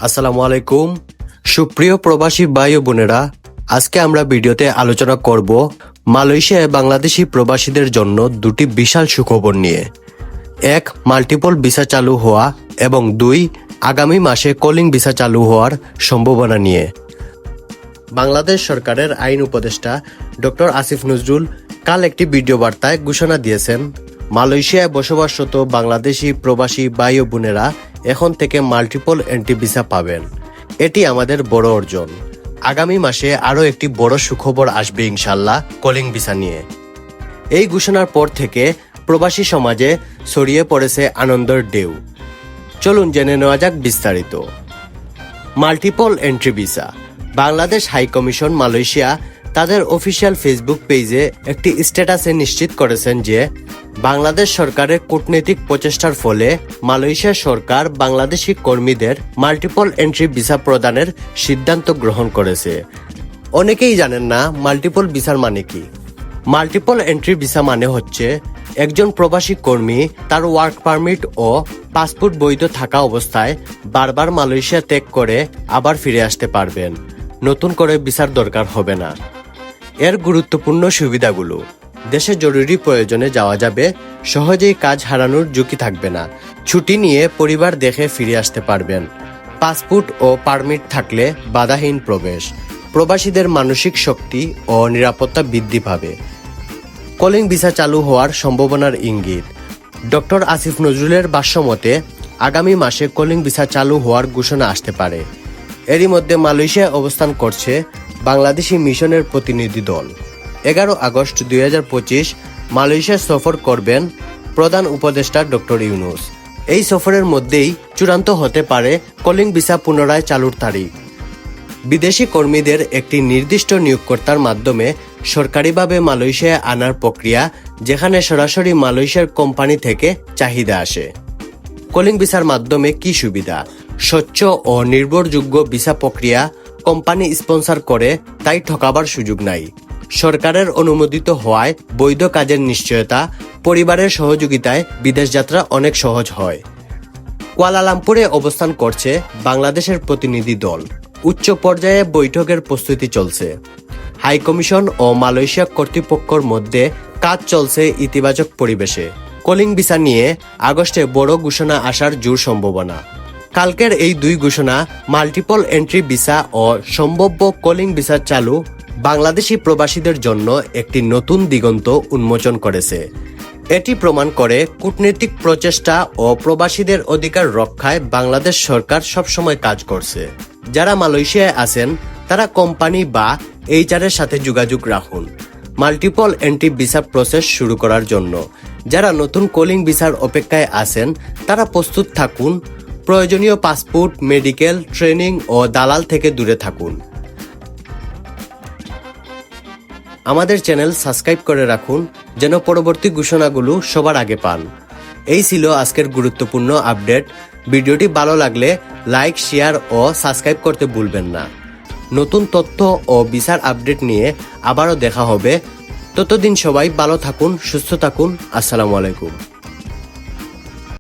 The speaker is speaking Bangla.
আসসালামু আলাইকুম সুপ্রিয় প্রবাসী ভাই ও বোনেরা, আজকে আমরা ভিডিওতে আলোচনা করব মালয়েশিয়ায় বাংলাদেশি প্রবাসীদের জন্য দুটি বিশাল সুখবর নিয়ে। এক, মাল্টিপল ভিসা চালু হওয়া এবং দুই, আগামী মাসে কলিং ভিসা চালু হওয়ার সম্ভাবনা নিয়ে। বাংলাদেশ সরকারের আইন উপদেষ্টা ডক্টর আসিফ নজরুল কাল একটি ভিডিও বার্তায় ঘোষণা দিয়েছেন, মালয়েশিয়ায় বসবাসরত বাংলাদেশি প্রবাসী ভাই ও বোনেরা এখন থেকে মাল্টিপল এন্ট্রি ভিসা পাবেন। এটি আমাদের বড় অর্জন। আগামী মাসে আরও একটি বড় সুখবর আসবে ইনশাল্লাহ কলিং ভিসা নিয়ে। এই ঘোষণার পর থেকে প্রবাসী সমাজে ছড়িয়ে পড়েছে আনন্দের ঢেউ। চলুন জেনে নেওয়া যাক বিস্তারিত। Multiple entry visa. Bangladesh high commission Malaysia তাদের অফিসিয়াল ফেসবুক পেজে একটি স্ট্যাটাসে নিশ্চিত করেছেন যে বাংলাদেশ সরকারের কূটনৈতিক প্রচেষ্টার ফলে মালয়েশিয়া সরকার বাংলাদেশি কর্মীদের মাল্টিপল এন্ট্রি ভিসা প্রদানের সিদ্ধান্ত গ্রহণ করেছে। অনেকেই জানেন না মাল্টিপল ভিসার মানে কি। মাল্টিপল এন্ট্রি ভিসা মানে হচ্ছে একজন প্রবাসী কর্মী তার ওয়ার্ক পারমিট ও পাসপোর্ট বৈধ থাকা অবস্থায় বারবার মালয়েশিয়া ত্যাগ করে আবার ফিরে আসতে পারবেন। নতুন করে ভিসার দরকার হবে না। এর গুরুত্বপূর্ণ সুবিধাগুলো: দেশে জরুরি প্রয়োজনে যাওয়া যাবে, সহজেই কাজ হারানোর ঝুঁকি থাকবে না, ছুটি নিয়ে পরিবার দেখে ফিরে আসতে পারবেন, পাসপোর্ট ও পারমিট থাকলে বাধাহীন প্রবেশ, প্রবাসীদের মানসিক শক্তি ও নিরাপত্তা বৃদ্ধি পাবে। কলিং ভিসা চালু হওয়ার সম্ভাবনার ইঙ্গিত: ডক্টর আসিফ নজরুলের ভাষ্যমতে আগামী মাসে কলিং ভিসা চালু হওয়ার ঘোষণা আসতে পারে। এরই মধ্যে মালয়েশিয়ায় অবস্থান করছে বাংলাদেশি মিশনের প্রতিনিধি দল। 11 আগস্ট 2025 মালয়েশিয়া সফর করবেন প্রধান উপদেষ্টা ডক্টর ইউনুস। এই সফরের মধ্যেই চূড়ান্ত হতে পারে কলিং ভিসা পুনরায় চালুর তারিখ। বিদেশি কর্মীদের একটি নির্দিষ্ট নিয়োগকর্তার মাধ্যমে সরকারিভাবে মালয়েশিয়ায় আনার প্রক্রিয়া, যেখানে সরাসরি মালয়েশিয়ার কোম্পানি থেকে চাহিদা আসে। কলিং ভিসার মাধ্যমে কি সুবিধা? স্বচ্ছ ও নির্ভরযোগ্য ভিসা প্রক্রিয়া, কোম্পানি স্পন্সর করে তাই ঠকাবার সুযোগ নাই। সরকারের অনুমোদিত হওয়ায় বৈধ কাজের নিশ্চয়তা, পরিবারের সহযোগিতায় বিদেশ যাত্রা অনেক সহজ হয়। কুয়ালালামপুরে অবস্থান করছে বাংলাদেশের প্রতিনিধি দল। উচ্চ পর্যায়ে বৈঠকের প্রস্তুতি চলছে। হাই কমিশন ও মালয়েশিয়া কর্তৃপক্ষের মধ্যে কাজ চলছে ইতিবাচক পরিবেশে। কলিং ভিসা নিয়ে আগস্টে বড় ঘোষণা আসার জোর সম্ভাবনা। কালকের এই দুই ঘোষণা মাল্টিপল এন্ট্রি ভিসা ও সম্ভাব্য কলিং ভিসা চালু বাংলাদেশি প্রবাসীদের জন্য একটি নতুন দিগন্ত উন্মোচন করেছে। এটি প্রমাণ করে কূটনৈতিক প্রচেষ্টা ও প্রবাসীদের অধিকার রক্ষায় বাংলাদেশ সরকার সবসময় কাজ করছে। যারা মালয়েশিয়ায় আছেন তারা কোম্পানি বা এইচআরের সাথে যোগাযোগ রাখুন মাল্টিপল এন্ট্রি ভিসা প্রসেস শুরু করার জন্য। যারা নতুন কলিং ভিসার অপেক্ষায় আছেন তারা প্রস্তুত থাকুন। প্রয়োজনীয় পাসপোর্ট, মেডিকেল, ট্রেনিং ও দালাল থেকে দূরে থাকুন। আমাদের চ্যানেল সাবস্ক্রাইব করে রাখুন যেন পরবর্তী ঘোষণাগুলো সবার আগে পান। এই ছিল আজকের গুরুত্বপূর্ণ আপডেট। ভিডিওটি ভালো লাগলে লাইক, শেয়ার ও সাবস্ক্রাইব করতে ভুলবেন না। নতুন তথ্য ও ভিসার আপডেট নিয়ে আবারও দেখা হবে। ততদিন সবাই ভালো থাকুন, সুস্থ থাকুন। আসসালামু আলাইকুম।